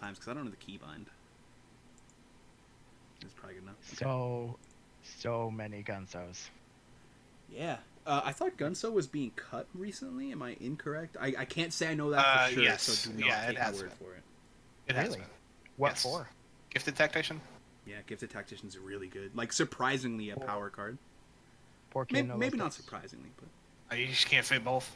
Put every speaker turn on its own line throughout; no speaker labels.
times because I don't know the keybind. It's probably good enough.
So many Gunsos.
Yeah. I thought Gunso was being cut recently. Am I incorrect? I can't say I know that for sure,
Yes.
so do not take my word for it.
It has been.
What for?
Gifted Tactician?
Yeah, Gifted Tactician's really good. Like, surprisingly a power card. Maybe not surprisingly, but...
You just can't fit both.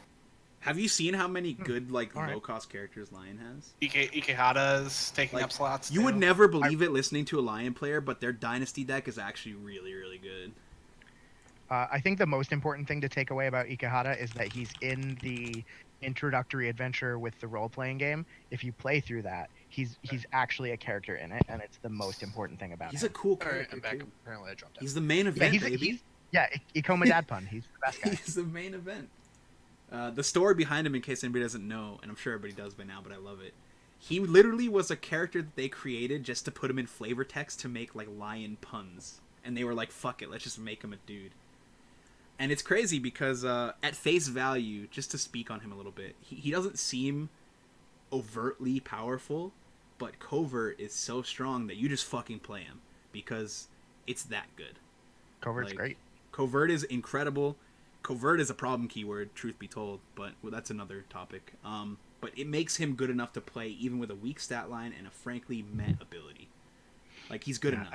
Have you seen how many good, like, low-cost characters Lion has?
Ikehata's taking up slots,
You would never believe it listening to a Lion player, but their Dynasty deck is actually really, really good.
I think the most important thing to take away about Ikehata is that he's in the introductory adventure with the role-playing game. If you play through that, he's actually a character in it, and it's the most important thing about him.
He's a cool character,
I'm back. Apparently I dropped out.
He's the main event, baby.
Ikoma Dadpun. He's the best guy.
He's the main event. The story behind him, in case anybody doesn't know, and I'm sure everybody does by now, but I love it. He literally was a character that they created just to put him in flavor text to make, like, lion puns. And they were like, fuck it, let's just make him a dude. And it's crazy because, at face value, just to speak on him a little bit, he doesn't seem overtly powerful, but Covert is so strong that you just fucking play him, because it's that good.
Covert's great.
Covert is incredible. Covert is a problem keyword, truth be told, but that's another topic. But it makes him good enough to play even with a weak stat line and a frankly met ability. Like, he's good enough.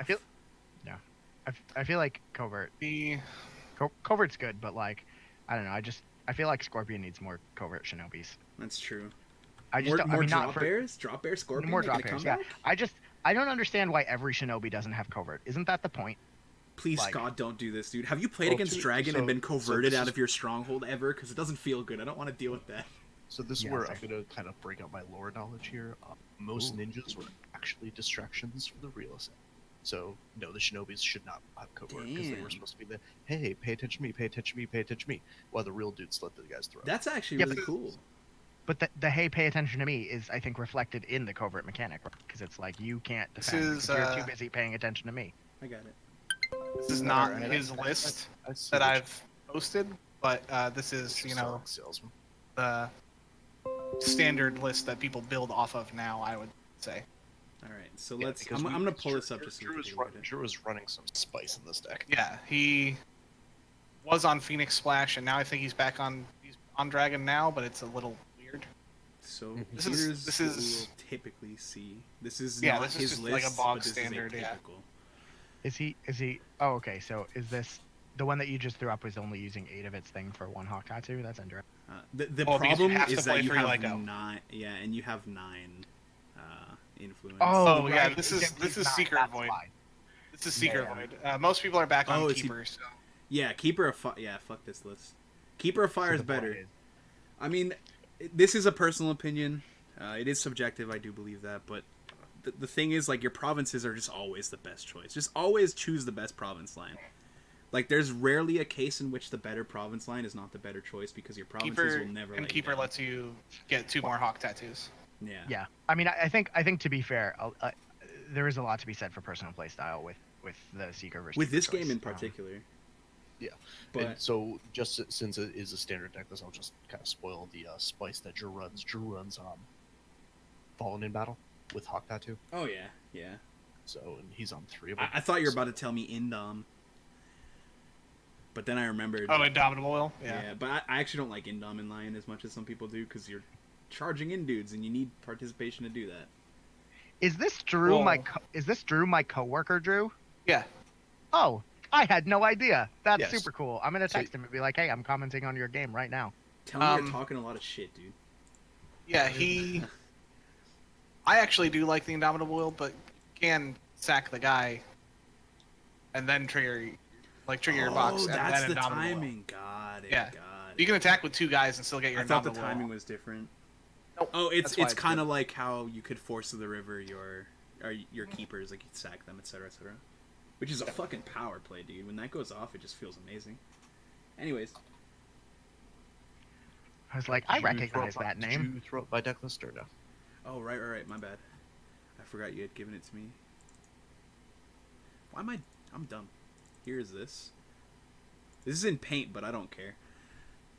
I feel like Covert's good, but, like, I don't know. I feel like Scorpion needs more Covert Shinobis.
That's true.
More
drop bears? Drop bear Scorpion?
More drop bears, yeah. I don't understand why every Shinobi doesn't have Covert. Isn't that the point?
Please, God, don't do this, dude. Have you played against Dragon and been coverted out of your stronghold ever? Because it doesn't feel good. I don't want to deal with that.
So this is where I'm going to kind of break out my lore knowledge here. Most ninjas were actually distractions for the real assassin. So, no, the Shinobis should not have Covert because they were supposed to be the, hey, pay attention to me, pay attention to me, pay attention to me, while the real dude slit the guy's throat.
That's actually really cool.
But the hey, pay attention to me is, I think, reflected in the Covert mechanic, because it's like, you can't defend because you're too busy paying attention to me.
I got it.
This is not his list that I've posted, but this is, you know, the standard list that people build off of now, I would say.
All right, so let's. I'm gonna pull this up just so
Drew is running some spice in this deck.
Yeah, he was on Phoenix Splash, and now I think he's on Dragon now, but it's a little weird.
So
this is
we'll typically see. This is
yeah,
not
this is
his
just
list,
like a bog
but this
standard.
is
Yeah.
Is he? Oh, okay. So is this the one that you just threw up? Was only using 8 of its thing for 1 Hawk Tattoo? That's interesting.
The problem is that you have 9. Yeah, and you have 9 influence.
Oh
right.
yeah, this is Secret Void. This is Secret Void. Most people are back on Keeper. So.
Yeah, Keeper of Fire. Yeah, fuck this list. Keeper of Fire is better. I mean, this is a personal opinion. It is subjective, I do believe that, but the thing is, like, your provinces are just always the best choice. Just always choose the best province line. Like, there's rarely a case in which the better province line is not the better choice because your provinces will never.
And Keeper lets you get 2 more Hawk Tattoos.
Yeah.
Yeah. I mean, I think to be fair, there is a lot to be said for personal playstyle with the Seeker versus
with this
choice.
game in particular.
Yeah,
but
and so just since it is a standard deck list, I'll just kind of spoil the spice that Drew runs. Drew runs Fallen in Battle with Hawk Tattoo.
Oh yeah, yeah.
So and he's on 3 of them.
I thought you were about to tell me Indom. But then I remembered.
Oh, Indomitable Will?
Yeah, but I actually don't like Indom in Lion as much as some people do because you're charging in dudes and you need participation to do that.
Is this Drew my coworker, Drew?
Yeah.
Oh, I had no idea. That's super cool. I'm gonna text him and be like, "Hey, I'm commenting on your game right now."
Tell me you're talking a lot of shit, dude.
Yeah, I actually do like the Indomitable Will, but you can sack the guy and then trigger your box.
Oh, that's
and then
the
Will.
timing. Got it.
Yeah.
Got it.
You can attack with 2 guys and still get your.
I thought the
Indomitable
timing
Will.
was different.
Nope.
Oh, it's kind of like how you could force to the river your keepers, like you'd sack them, etc., etc. Which is a fucking power play, dude. When that goes off, it just feels amazing. Anyways.
I was like, I recognize that name.
Did you throw up my deck list or no?
Oh, right. My bad. I forgot you had given it to me. Why am I'm dumb. Here's this. This is in paint, but I don't care.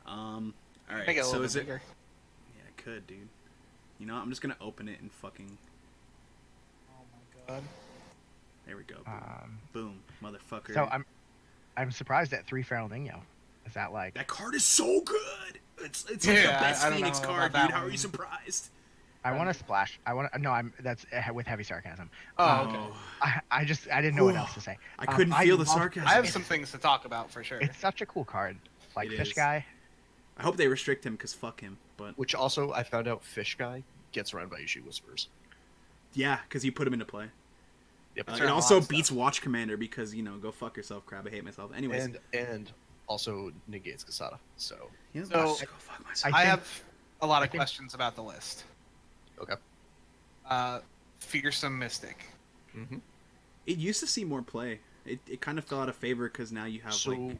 Alright, so is it...
bigger.
Yeah, I could, dude. You know what? I'm just gonna open it and fucking
God.
There we go. Boom, motherfucker.
So I'm surprised at 3 Feral Nino. Is that like
That card is so good. It's like the best
I don't
Phoenix
know
card,
about
dude.
that
How are you
one.
surprised?
I want to splash. I want to. No, that's with heavy sarcasm.
Oh, okay.
I didn't know what else to say.
I couldn't feel the
love-
sarcasm.
I have some things to talk about for sure.
It's such a cool card. Like
It
Fish
is.
Guy.
I hope they restrict him because fuck him. But
Which also, I found out Fish Guy gets around by Issue Whispers.
yeah, because you put him into play.
Yep.
It also beats Watch Commander because go fuck yourself, crab. I hate myself. Anyways,
and also negates Casada. So
yeah,
So,
just go fuck myself.
I
think-
have a lot of questions about the list.
okay.
Fearsome Mystic.
Mm-hmm.
It used to see more play. It kind of fell out of favor because now you have like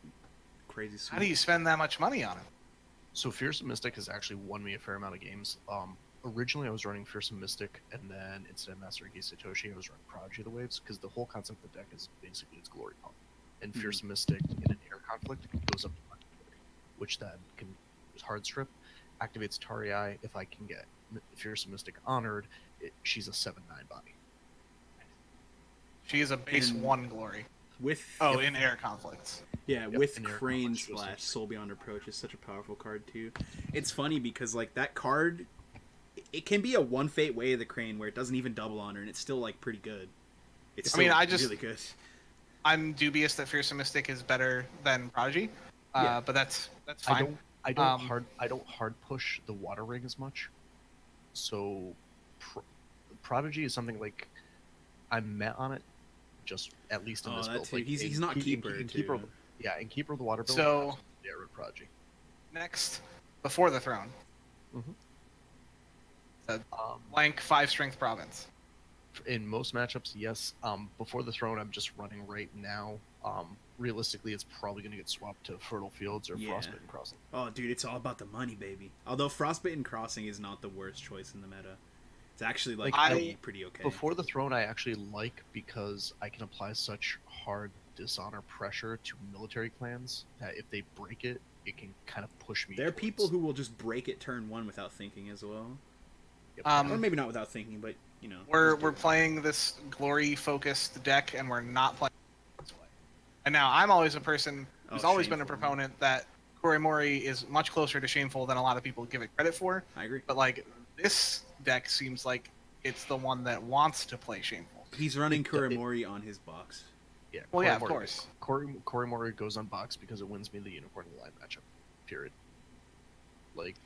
crazy.
How do you spend that much money on it?
So Fearsome Mystic has actually won me a fair amount of games. Originally I was running Fearsome Mystic, and then Incident Master Igi Satoshi, I was running Prodigy of the Waves, because the whole concept of the deck is basically its glory pump. And Fearsome Mystic in an air conflict goes up to 1 glory, which then can use hard strip, activates Tarii. If I can get Fearsome Mystic honored, she's a 7/9 body.
She is a base 1 glory.
with
in air conflicts.
Yeah,
Yep,
with
and your
Crane
knowledge goes
/ Soul Beyond Reproach is such a powerful card too. It's funny because like that card, it can be a one fate way of the Crane where it doesn't even double honor and it's still like pretty good. It's still really good.
I'm dubious that Fearsome Mystic is better than Prodigy, but that's fine.
I don't hard push the Water Ring as much. So, Prodigy is something like I'm met on it, just at least in this build.
Like, he's not Keeper.
Keeper, yeah, and Keeper of the Water build.
So,
yeah, with Prodigy.
Next, Before the Throne. Blank 5 strength province.
In most matchups, yes. Before the Throne, I'm just running right now. Realistically, it's probably going to get swapped to Fertile Fields or Frostbitten Crossing.
Oh, dude, it's all about the money, baby. Although Frostbitten Crossing is not the worst choice in the meta. It's actually like pretty okay.
Before the Throne, I actually like because I can apply such hard dishonor pressure to military clans that if they break it, it can kind of push me.
There are people who will just break it turn 1 without thinking as well.
Yep.
Or maybe not without thinking, but you know.
We're playing this glory focused deck, and we're not playing this way. And now I'm always a person who's always been a proponent that Korimori is much closer to Shameful than a lot of people give it credit for.
I agree.
But like this deck seems like it's the one that wants to play Shameful.
He's running Korimori on his box.
Yeah.
Well, yeah, of course.
Korimori goes on box because it wins me the Unicorn Line matchup. Period. Like.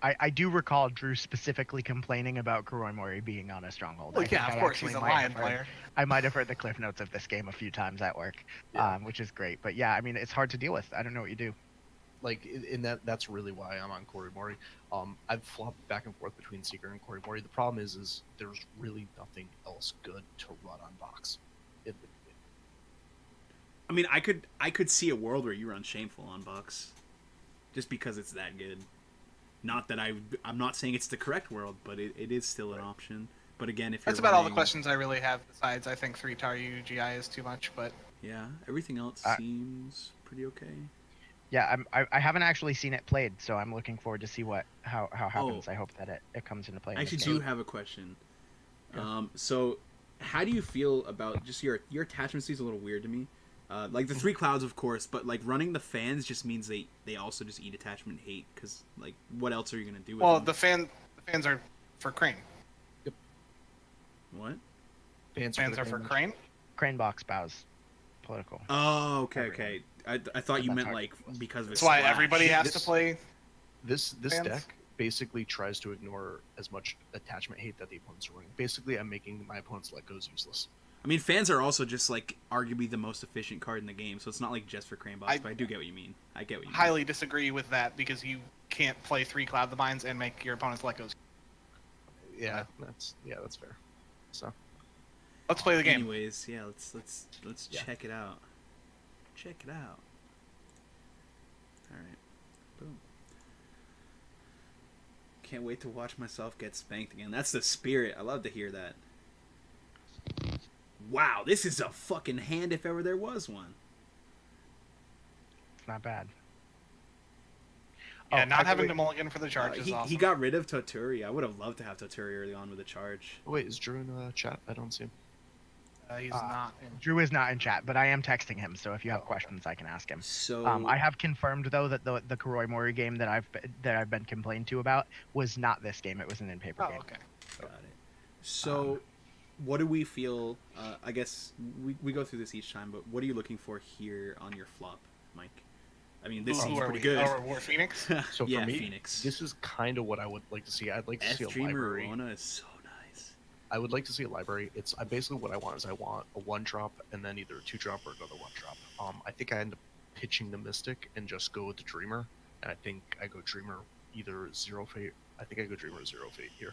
I do recall Drew specifically complaining about Korimori being on a stronghold.
Well, yeah, of course, he's a Lion player.
I might have heard the cliff notes of this game a few times at work, which is great. But yeah, I mean, it's hard to deal with. I don't know what you do.
Like, that's really why I'm on Korimori. I've flopped back and forth between Seeker and Korimori. The problem is there's really nothing else good to run on box.
I mean, I could see a world where you run Shameful on box, just because it's that good. Not that I'm not saying it's the correct world, but it is still an option. But again, if
that's about all the questions I really have. Besides, I think 3 Taru GI is too much, but
yeah, everything else seems pretty okay.
Yeah, I haven't actually seen it played, so I'm looking forward to see how happens. I hope that it comes into play.
I actually do have a question. Yeah. So how do you feel about just your attachment is a little weird to me. Like the 3 clouds, of course, but like running the fans just means they also just eat attachment hate because like what else are you gonna do with them?
Well, the fans are for Crane.
Yep.
What?
Fans are for Crane.
Crane box bows, political.
Oh, okay. I thought you meant like because of
that's why everybody has to play.
This deck basically tries to ignore as much attachment hate that the opponents are running. Basically, I'm making my opponent's let goes useless.
I mean, fans are also just like arguably the most efficient card in the game, so it's not like just for Crane box. But I do get what you mean. I get what you mean.
Highly disagree with that because you can't play 3 Cloud the Binds and make your opponent's let goes.
Yeah, that's fair. So
let's play the game.
Anyways, yeah, let's check it out. Check it out. All right. Boom. Can't wait to watch myself get spanked again. That's the spirit. I love to hear that. Wow, this is a fucking hand if ever there was one.
It's not bad.
Yeah, not having to mulligan for the charge is
he
awesome.
got rid of Toturi. I would have loved to have Toturi early on with a charge.
Wait, is Drew in chat? I don't see him.
He's not in.
Drew is not in chat, but I am texting him, so if you have questions, I can ask him.
So
I have confirmed though that the Kuroi Mori game that I've been complained to about was not this game. It was an in-paper game.
Okay.
got it. So what do we feel? I guess we go through this each time, but what are you looking for here on your flop, Mike? I mean, this seems pretty good.
Oh, War Phoenix?
So
yeah,
for me,
Phoenix.
this is kind of what I would like to see. I'd like to see a
Dreamer
library.
Rona is so nice.
I would like to see a library. It's basically what I want is I want a 1-drop and then either a 2-drop or another 1-drop. I think I end up pitching the Mystic and just go with the Dreamer, and I think I go Dreamer either Zero Fate. I think I go Dreamer Zero Fate here,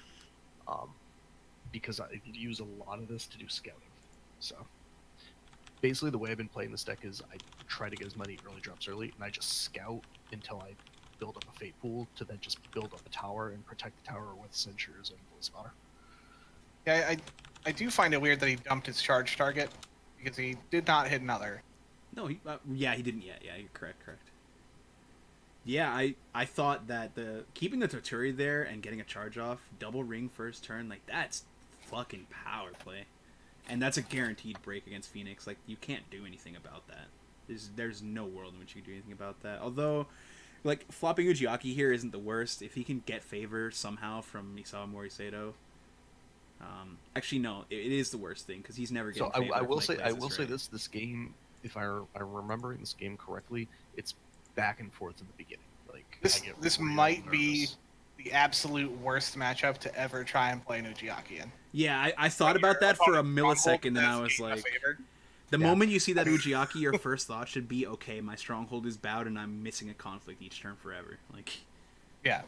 because I use a lot of this to do scouting. So basically, the way I've been playing this deck is I try to get as many early drops early, and I just scout until I build up a Fate pool to then just build up a tower and protect the tower with Censures and Voice of Honor.
Yeah, I do find it weird that he dumped his charge target because he did not hit another.
No, he didn't yet. Yeah, you're correct. Yeah, I thought that keeping the Toturi there and getting a charge off, double ring first turn, like that's fucking power play. And that's a guaranteed break against Phoenix. Like, you can't do anything about that. There's no world in which you can do anything about that. Although, like, flopping Ujiaki here isn't the worst. If he can get favor somehow from Misawa Morisato. Actually, no, it is the worst thing, because he's never getting favor.
So I will say this game, if I'm remembering this game correctly, it's back and forth in the beginning. Like,
this might be the absolute worst matchup to ever try and play an Ujiaki in.
Yeah, I thought about that for a millisecond, and I was like, the moment you see that Ujiaki, your first thought should be, okay, my stronghold is bowed, and I'm missing a conflict each turn forever. Like,
yeah.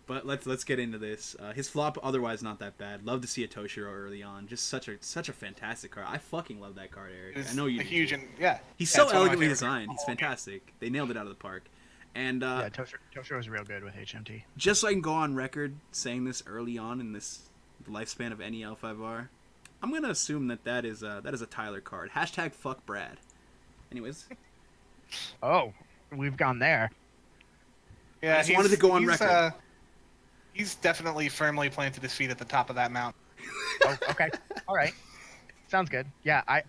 But let's get into this. His flop, otherwise not that bad. Love to see a Toshiro early on. Just such a fantastic card. I fucking love that card, Eric. I know you do. He's so elegantly designed. He's fantastic. They nailed it out of the park. And
yeah, Toshiro is real good with HMT.
Just so I can go on record saying this early on in this lifespan of NEL5R, I'm gonna assume that is a Tyler card. Hashtag fuck Brad. Anyways.
Oh, we've gone there.
Yeah,
I just wanted to go on record.
He's definitely firmly planted his feet at the top of that mountain.
Oh, okay. All right. Sounds good. Yeah, I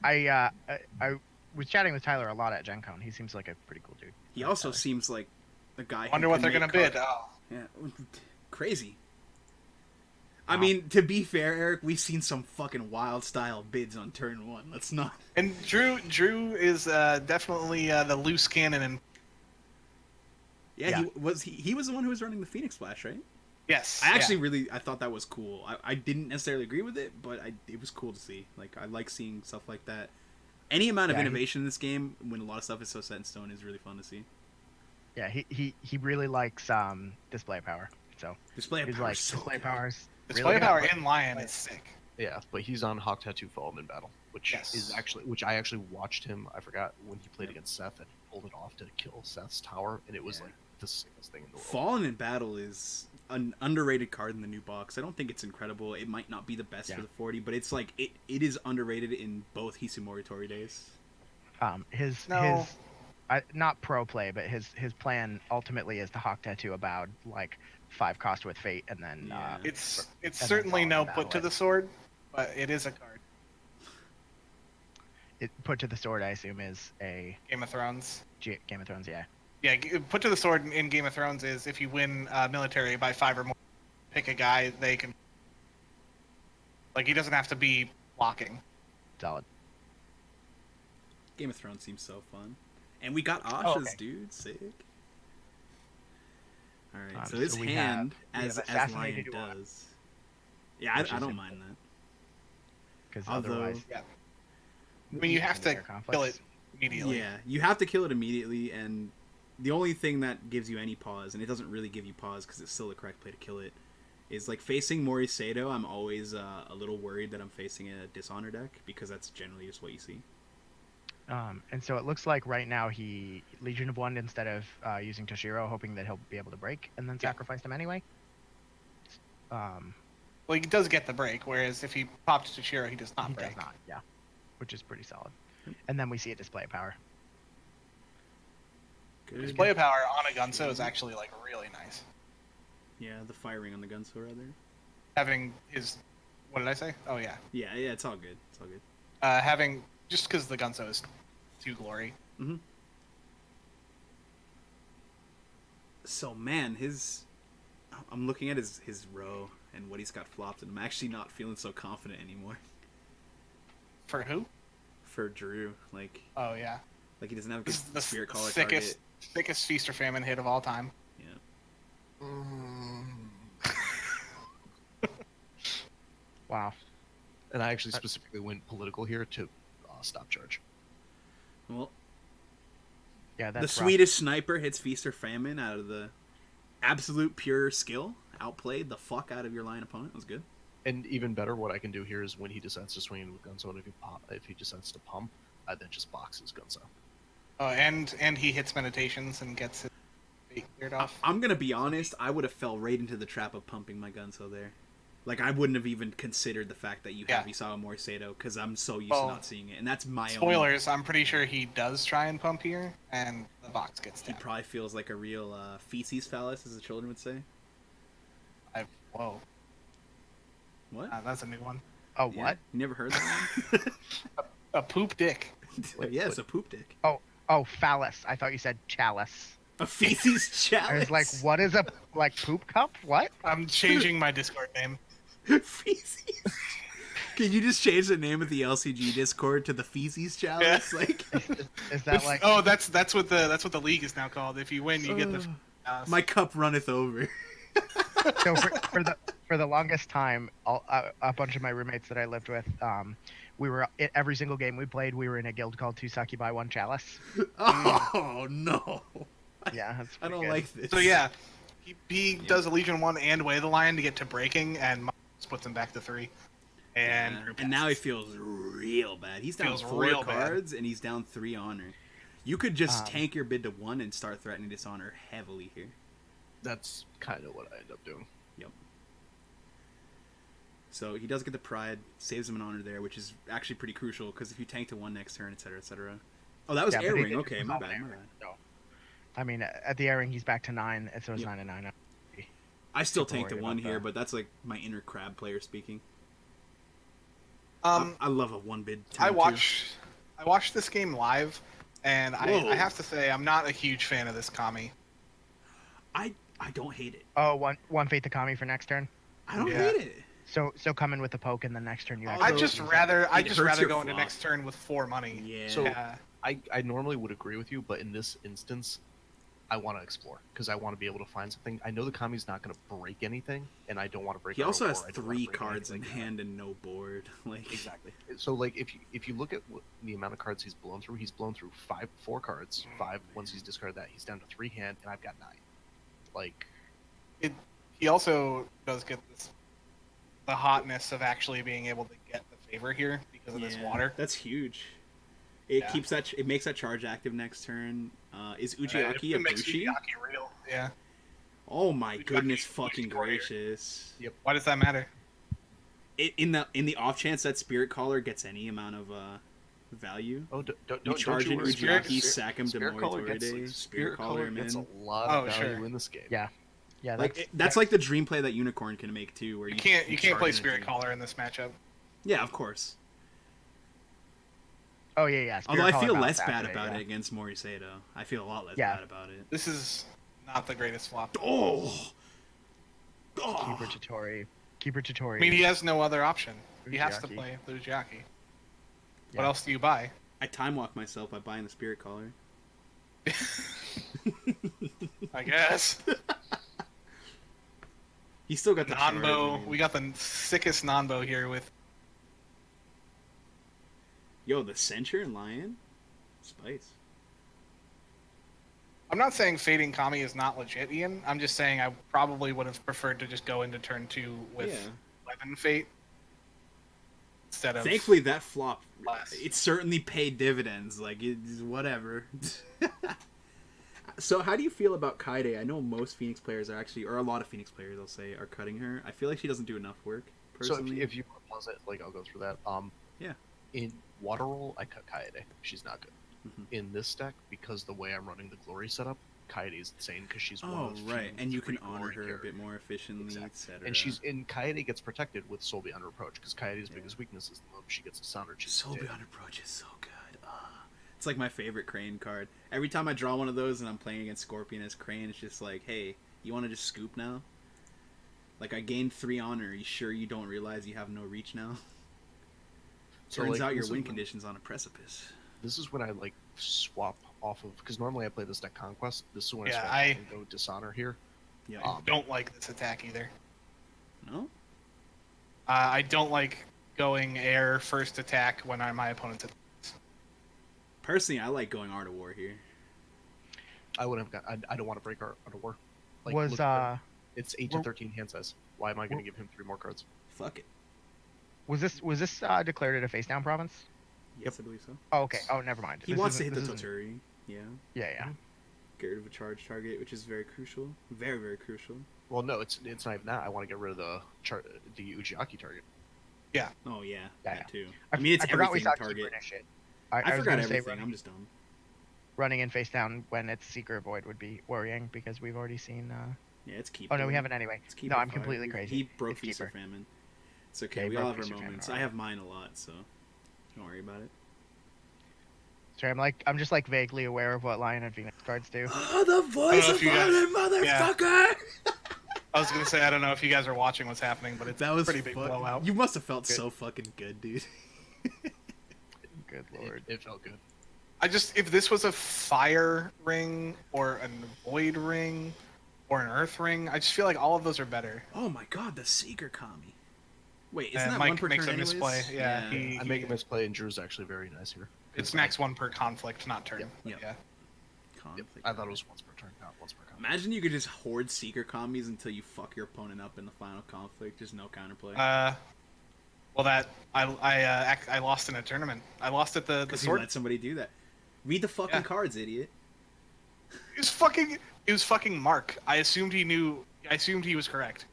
was chatting with Tyler a lot at Gen Con. He seems like a pretty cool dude.
He also seems like the guy.
Wonder what they're gonna bid. Oh.
Yeah, crazy. I mean, to be fair, Eric, we've seen some fucking wild style bids on turn 1. Let's not.
And Drew is definitely the loose cannon. And
yeah, he was the one who was running the Phoenix Splash, right?
Yes.
I actually I thought that was cool. I didn't necessarily agree with it, but it was cool to see. Like, I like seeing stuff like that. Any amount of innovation in this game, when a lot of stuff is so set in stone, is really fun to see.
Yeah, he really likes display power. So
display
power in Lion is sick.
Yeah, but he's on Hawk Tattoo Fallen in Battle, which I actually watched him. I forgot when he played against Seth and he pulled it off to kill Seth's tower, and it was like the sickest thing in the world.
Fallen in Battle is an underrated card in the new box. I don't think it's incredible. It might not be the best for the 40, but it's like it is underrated in both Hisumori Tori days.
His not pro play, but his plan ultimately is to Hawk Tattoo Avowed, like 5 cost with Fate, and then
it's certainly no put to the sword, but it is a card.
It put to the sword, I assume, is a
Game of Thrones.
Game of Thrones, yeah.
Yeah, put to the sword in Game of Thrones is if you win military by 5 or more, pick a guy they can. Like, he doesn't have to be blocking.
Solid.
Game of Thrones seems so fun. And we got Asha's, dude. Sick. Alright, so his hand, as Lion does. Yeah, I don't mind that.
Because otherwise...
Yeah. I mean, you have to kill it immediately.
Yeah, you have to kill it immediately, and the only thing that gives you any pause, and it doesn't really give you pause because it's still the correct play to kill it, is like facing Morisato, I'm always a little worried that I'm facing a Dishonor deck, because that's generally just what you see.
And so it looks like right now he Legion of One instead of using Toshiro, hoping that he'll be able to break, and then sacrifice him anyway.
Well, he does get the break, whereas if he popped Toshiro, he does not break.
He does not, yeah. Which is pretty solid. And then we see a display of power.
His
Good.
play power on a Gunso is actually like really nice.
Yeah, the firing on the Gunso rather.
Having his, what did I say? Oh yeah,
Yeah, it's all good. It's all good.
having just because the Gunso is too glory.
Mm-hmm. So man, I'm looking at his row and what he's got flopped, and I'm actually not feeling so confident anymore.
For who?
For Drew, like
Oh yeah,
he doesn't have a
this
good
is the
spirit collar
sickest
target.
feast or famine hit of all time.
Yeah.
Wow.
And I actually specifically went political here to stop charge.
Well,
Yeah, that's
the Swedish sniper hits feast or famine out of the absolute pure skill. Outplayed the fuck out of your line opponent. That was good.
And even better, what I can do here is when he decides to swing in with Gunso, and if he decides to pump, I then just box his Gunso.
Oh, and he hits meditations and gets his fate cleared off.
I'm gonna be honest. I would have fell right into the trap of pumping my Gunso there. Like I wouldn't have even considered the fact that you have Isawa Morisato because I'm so used to not seeing it, and that's my
spoilers. I'm pretty sure he does try and pump here, and the box gets tapped.
He probably feels like a real feces phallus, as the children would say.
Whoa.
What?
That's a new one.
Oh,
Yeah?
what?
You never heard that one?
A poop dick.
Yeah, it's a poop dick.
Oh, phallus. I thought you said chalice.
A feces chalice.
I was like, what is a poop cup? What?
I'm changing my Discord name.
Feces. Can you just change the name of the LCG Discord to the feces chalice?
Yeah.
Like,
Is that like?
Oh, that's what the league is now called. If you win, you get the.
My cup runneth over.
So for the longest time, a bunch of my roommates that I lived with, we were at every single game we played. We were in a guild called Two Saki by One Chalice.
Oh no!
Yeah, that's
I don't
good.
like this.
So yeah, he does a Legion 1 and Way the Lion to get to breaking, and puts him back to 3. And
now he feels real bad. He's down 4
real
cards and he's down 3 honor. You could just tank your bid to 1 and start threatening dishonor heavily here.
That's kind of what I end up doing.
Yep. So he does get the pride, saves him an honor there, which is actually pretty crucial because if you tank to 1 next turn, etc., etc. Oh, that was air ring. Okay, my bad.
No. I mean, at the airing, he's back to 9, and so it's 9 and 9.
I still tank to 1 here, but that's like my inner crab player speaking. I love a 1 bid.
I watched this game live, and I have to say I'm not a huge fan of this Kami.
I don't hate it.
Oh, one Fate to Kami for next turn.
I don't hate it.
So come in with the poke, and the next turn you.
I'd just rather go into next turn with 4 money.
Yeah.
So I normally would agree with you, but in this instance, I want to explore because I want to be able to find something. I know the Kami's not going to break anything, and I don't want to break.
He also has 3 cards in hand and no board. Like
exactly. So like if you look at the amount of cards he's blown through 4 cards. 5 once he's discarded that, he's down to 3 hand, and I've got 9. Like
he also does get the hotness of actually being able to get the favor here because of this water.
That's huge. It keeps that. It makes that charge active next turn. Is Uchiaki a Bushi?
Real. Yeah.
Oh my goodness, fucking gracious!
Yep. Why does that matter?
In the off chance that Spirit Caller gets any amount of value.
Oh,
you charge in Uchiaki, sack him to
Moritoride.
Spirit Caller
gets a lot of value in this game.
Yeah. Yeah,
that's like the dream play that Unicorn can make too, where
you can't play Spirit Caller in this matchup.
Yeah, of course.
Oh yeah.
Although I feel less bad about it against Morisato. I feel a lot less bad about it.
This is not the greatest flop.
Keeper Totori.
I mean, he has no other option. He has to play Lugiaki. Yeah. What else do you buy?
I time walk myself by buying the Spirit Caller.
I guess.
He still got the
Nanbo. We got the sickest Nanbo here with.
Yo, the Censure and Lion? Spice.
I'm not saying Fading Kami is not legit, Ian. I'm just saying I probably would have preferred to just go into turn 2 with 11 Fate. Instead of.
Thankfully, that flop,
less.
It certainly paid dividends. Like, it's whatever. So, how do you feel about Kaede? I know most Phoenix players are actually, or a lot of Phoenix players, I'll say, are cutting her. I feel like she doesn't do enough work, personally.
So, if you pause it, like, I'll go through that.
Yeah.
In Water Roll, I cut Kaede. She's not good. in this deck, because the way I'm running the glory setup, Kaede is insane because she's one
Oh,
of the
right.
few
And you can
free
honor
glory
her a bit
characters.
more efficiently,
Exactly.
etc.
And Kaede gets protected with Soul Beyond Reproach because Kaede's
Yeah.
biggest weakness is the moment she gets a sounder.
Soul Beyond Approach is so good. It's like my favorite Crane card. Every time I draw one of those and I'm playing against Scorpion as Crane, it's just like, hey, you want to just scoop now? Like, I gained 3 honor. Are you sure you don't realize you have no reach now?
So,
Turns
like,
out your
this
win
is when-
condition's on a precipice.
This is when I like swap off of, because normally I play this deck Conquest. This is when
Yeah,
I swap
I-
and go Dishonor here.
Yeah.
I don't like this attack either.
No?
I don't like going air first attack when my opponent's.
Personally, I like going Art of War here.
I would have got. I don't want to break Art of War.
Was
look at it. It's 8 to
were-
13 hand size. Why am I going to give him 3 more cards?
Fuck it.
was this declared at a face down province?
Yes, I believe so.
Oh, okay. Oh, never mind.
He
This
wants to
isn't-
hit the
this isn't-
Toturi. Yeah.
Yeah.
Get rid of a charge target, which is very crucial. Very, very crucial.
Well, no, it's not even that. I want to get rid of the Uchiaki target.
Oh, yeah.
Yeah.
That too. I mean, it's
I forgot we
everything
saw
target.
Keeper initiate.
I
was
forgot
gonna say
everything. I'm just dumb.
running in face down when it's Secret Void would be worrying because we've already seen.
Yeah, it's Keeper.
Oh no, we haven't anyway.
It's Keeper
No, I'm
Fire.
completely crazy.
He broke
It's
Feast of
Keeper.
Famine. It's okay.
Yeah, he
We all
broke
have our
Feast of Famine,
moments.
alright.
I have mine a lot, so don't worry about it.
Sorry, I'm just like vaguely aware of what Lion and Phoenix cards do.
Oh, the voice
of
of
you guys-
motherfucker!
I was gonna say I don't know if you guys are watching what's happening, but it's
That was
pretty big blowout.
You must have felt
Good.
so fucking good, dude.
Good lord.
It felt good.
If this was a fire ring or a void ring or an earth ring, I just feel like all of those are better.
Oh my god, the Seeker Kami. Wait, isn't
And
that
Mike
one per
makes
turn
a
anyways?
misplay. Yeah, he-
I make a misplay, and Drew's actually very nice here.
It's max 1 per conflict, not turn.
Yep.
Yep.
Yeah.
Conflict.
I thought it was once per turn, not once per conflict.
Imagine you could just hoard Seeker Kamis until you fuck your opponent up in the final conflict. Just no counterplay.
Well, that I lost in a tournament. I lost at the
Because you
sword.
let somebody do that. Read the fucking
Yeah.
cards, idiot.
It was fucking Mark. I assumed he knew. I assumed he was correct.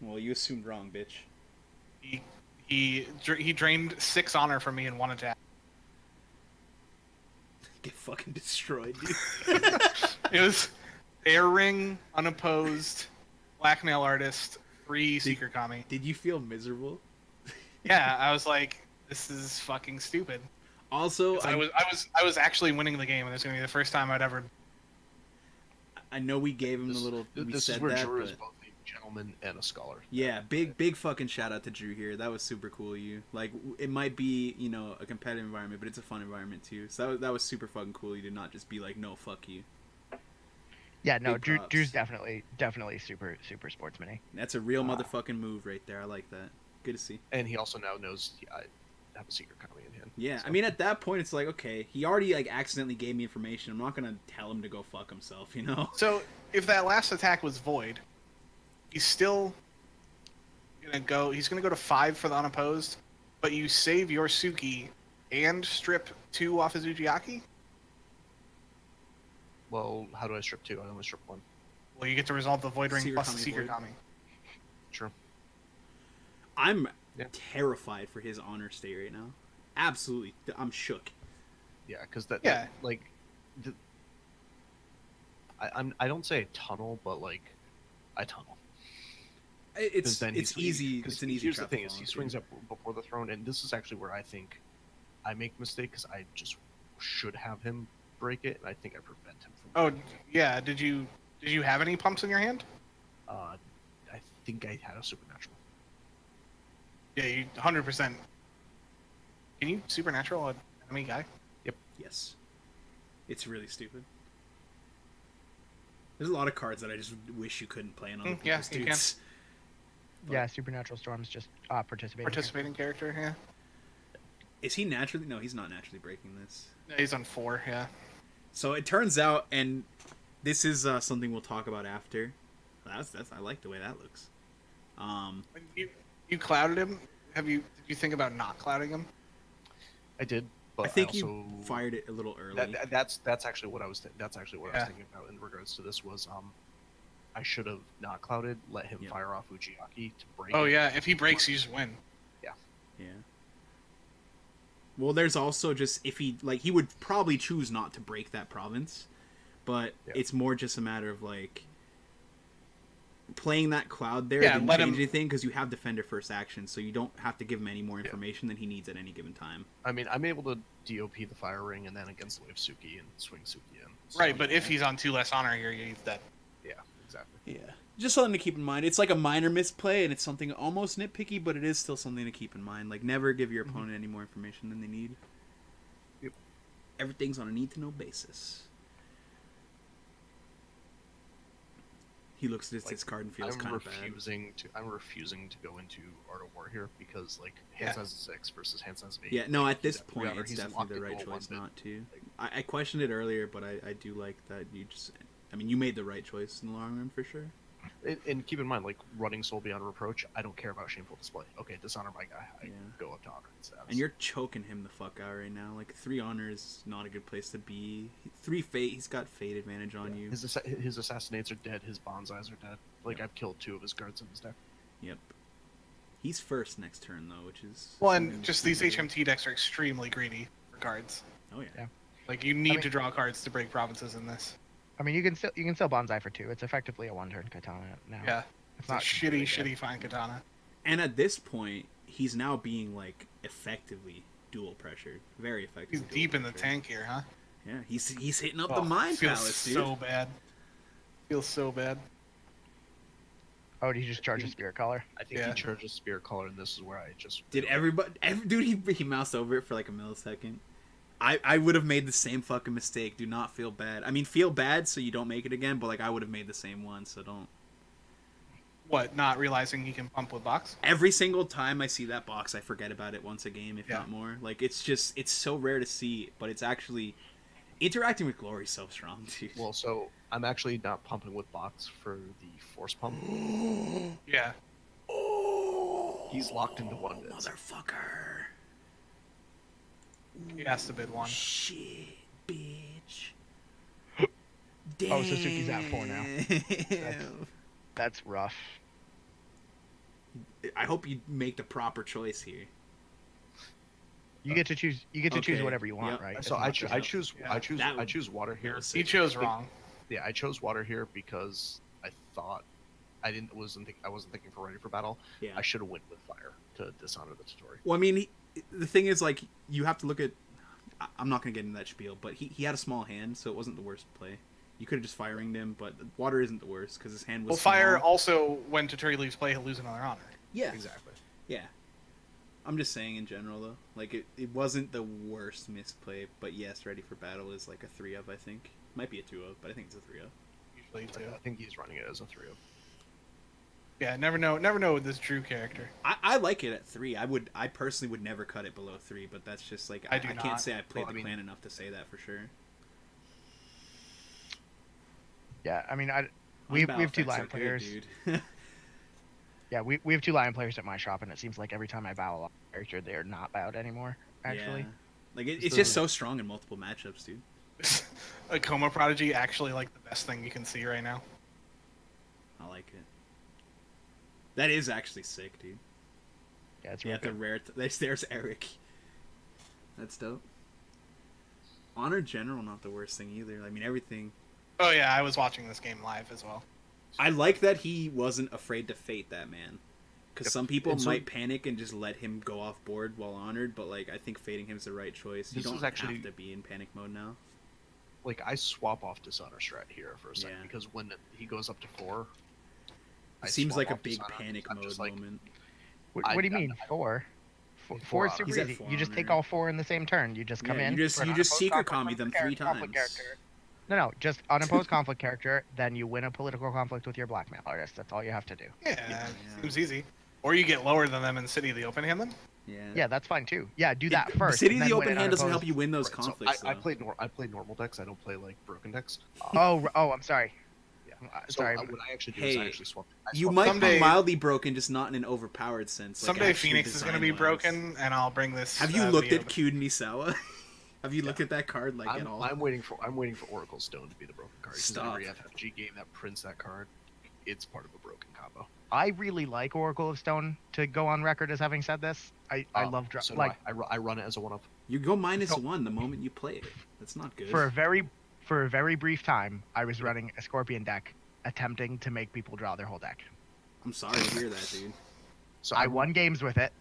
Well, you assumed wrong, bitch.
He drained 6 honor from me in 1 attack.
Get fucking destroyed, dude.
It was air ring, unopposed, blackmail artist, 3 seeker kami.
Did you feel miserable?
Yeah, I was like, this is fucking stupid.
Also,
'Cause I was actually winning the game, and it's gonna be the first time I'd ever.
I know we gave him the little. We
This
said
is where
that,
Drew is
but
both a gentleman and a scholar.
yeah, big fucking shout out to Drew here. That was super cool of you. Like, it might be, you know, a competitive environment, but it's a fun environment too. So that was super fucking cool. You did not just be like, no, fuck you.
Yeah, no,
Big props.
Drew's definitely super sportsman-y.
That's a real motherfucking move right there. I like that. Good to see.
And he also now knows I have a secret coming in hand.
Yeah,
So-
I mean, at that point, it's like, okay, he already like accidentally gave me information. I'm not gonna tell him to go fuck himself, you know?
So if that last attack was void, he's still gonna go. He's gonna go to 5 for the unopposed, but you save your Suki and strip 2 off his Ujiaki.
Well, how do I strip 2? I only strip 1.
Well, you get to resolve the void ring
Seeker
plus the
Kami
seeker
void.
kami.
Sure.
I'm
Yeah.
terrified for his honor state right now. Absolutely, I'm shook.
Yeah, because that,
Yeah.
like, I don't say tunnel, but like, I tunnel.
It's
Then
it's easy.
Because
It's an easy.
here's the
trap to
thing: is
fall
he
into.
swings up before the throne, and this is actually where I think I make a mistake because I just should have him break it, and I think I prevent him from.
Oh yeah, did you have any pumps in your hand?
I think I had a supernatural.
Yeah, you 100%. Can you supernatural an enemy guy?
Yes, it's really stupid. There's a lot of cards that I just wish you couldn't play in other
Yeah,
people's
you can.
dudes. But-
Yeah, Supernatural Storm's just participating.
Participating character, yeah.
Is he naturally? No, he's not naturally breaking this.
Yeah, he's on 4, yeah.
So it turns out, and this is something we'll talk about after. That's I like the way that looks.
You clouded him. Did you think about not clouding him?
I did, but
I think
also,
you fired it a little early.
That's actually what I was. That's actually what I
Yeah.
was thinking about in regards to this was I should have not clouded, let him
Yeah.
fire off Uchiaki to break.
Oh
it.
yeah, if he breaks, you just win.
Yeah. Well, there's also just if he like he would probably choose not to break that province, but it's more just a matter of like playing that cloud there didn't change anything because you have defender first action, so you don't have to give him any more information than he needs at any given time.
I mean, I'm able to DOP the fire ring and then against wave Suki and swing Suki in.
So, right, but if he's on 2 less honor here, he's dead.
Yeah, exactly.
Yeah. Just something to keep in mind. It's like a minor misplay, and it's something almost nitpicky, but it is still something to keep in mind. Like, never give your opponent any more information than they need.
Yep.
Everything's on a need-to-know basis. He looks at his card and feels kind of bad.
I'm refusing to go into Art of War here because, like, hand size of 6 versus hand size of 8.
Yeah, no, at this point, it's definitely the right choice not to. I questioned it earlier, but I do like that you just... I mean, you made the right choice in the long run, for sure.
And keep in mind, like, running Soul Beyond Reproach, I don't care about Shameful Display. Okay, dishonor my guy. I go up to honor and status.
And you're choking him the fuck out right now. Like, 3 honor is not a good place to be. 3 fate, he's got fate advantage on you.
His assassinates are dead, his bonsais are dead. Like, I've killed 2 of his guards in his deck.
Yep. He's first next turn, though, which is...
Well, and just these HMT decks are extremely greedy for cards.
Oh, yeah.
Like, you need to draw cards to break provinces in this.
I mean, you can still bonsai for 2. It's effectively a 1-turn katana now.
Yeah, it's not shitty fine katana.
And at this point, he's now being like effectively dual pressured, very effectively.
He's deep in the tank here, huh?
Yeah, he's hitting up the Mind Palace, dude.
So bad. Feels so bad.
Oh, did he just charge a Spirit Caller?
I think he charged a Spirit Caller, and this is where I just...
Did everybody... dude, he moused over it for like a millisecond. I would have made the same fucking mistake. Do not feel bad. I mean, feel bad so you don't make it again, but like I would have made the same one, so don't.
What, not realizing he can pump with box?
Every single time I see that box, I forget about it once a game, if not more. Like, it's so rare to see, but it's actually... Interacting with Glory is so strong, dude.
Well, so I'm actually not pumping with box for the Force Pump.
Yeah.
Oh,
he's locked into 1 bid.
Motherfucker.
He has to bid 1.
Shit, bitch.
Damn. Oh, Suzuki's at 4 now. That's rough.
I hope you make the proper choice here.
You get to choose. You get to choose whatever you want, right?
So I choose water here.
He chose wrong.
Yeah, I chose water here because I thought I wasn't thinking for ready for battle.
Yeah.
I should have went with fire to dishonor the tutorial.
Well, I mean, the thing is, like, you have to look at... I'm not going to get into that spiel, but he had a small hand, so it wasn't the worst play. You could have just fire-ringed him, but water isn't the worst, because his hand was small.
Fire also, when Tutori leaves play, he'll lose another honor.
Yeah.
Exactly.
Yeah. I'm just saying in general, though. Like, it wasn't the worst misplay, but yes, ready for battle is like a 3 of, I think. Might be a 2 of, but I think it's a 3 of.
Usually 2.
I think he's running it as a 3 of.
Yeah, never know with this Drew character.
I like it at 3. I personally would never cut it below 3, but that's just like I can't say I played the clan enough to say that for sure.
Yeah, I mean, we have 2 Lion players.
Dude.
Yeah, we have 2 Lion players at my shop, and it seems like every time I battle a character, they're not bowed anymore. Actually,
yeah. Like it's just so strong in multiple matchups, dude.
A Coma Prodigy actually like the best thing you can see right now.
I like it. That is actually sick, dude.
Yeah, it's really good.
Rare. There's Eric. That's dope. Honor General, not the worst thing either. I mean, everything.
Oh yeah, I was watching this game live as well.
I like that he wasn't afraid to fate that man. Because some people might panic and just let him go off board while honored, but like I think fating him is the right choice. You don't have to be in panic mode now.
Like, I swap off Dishonor Strat here for a second, because when he goes up to 4...
It seems like a big panic mode moment.
What do you mean, 4? 4 is super easy. You just take all 4 in the same turn. You just come in.
You just secret combi them 3 times.
No, just unopposed conflict character, then you win a political conflict with your blackmail artist. That's all you have to do.
Yeah, seems easy. Or you get lower than them in City of the Open Hand them.
Yeah, that's fine too. Yeah, do that first.
City of the Open Hand doesn't help you win those conflicts.
So I play normal decks. I don't play like broken decks.
Oh, I'm sorry.
Sorry. What I actually do is I actually swap.
You might be mildly broken, just not in an overpowered sense.
Someday Phoenix is going to be broken, and I'll bring this.
Have you looked at Kyuden Misawa? Have you looked at that card at all?
I'm waiting for Oracle Stone to be the broken card. Because every FFG game that prints that card, it's part of a broken combo.
I really like Oracle of Stone, to go on record as having said this. I love
So do
like
I run it as a 1-up.
You go minus
So-
1 the moment you play it. That's not good.
for a very brief time, I was running a Scorpion deck, attempting to make people draw their whole deck.
I'm sorry to hear that, dude.
So
I won games with it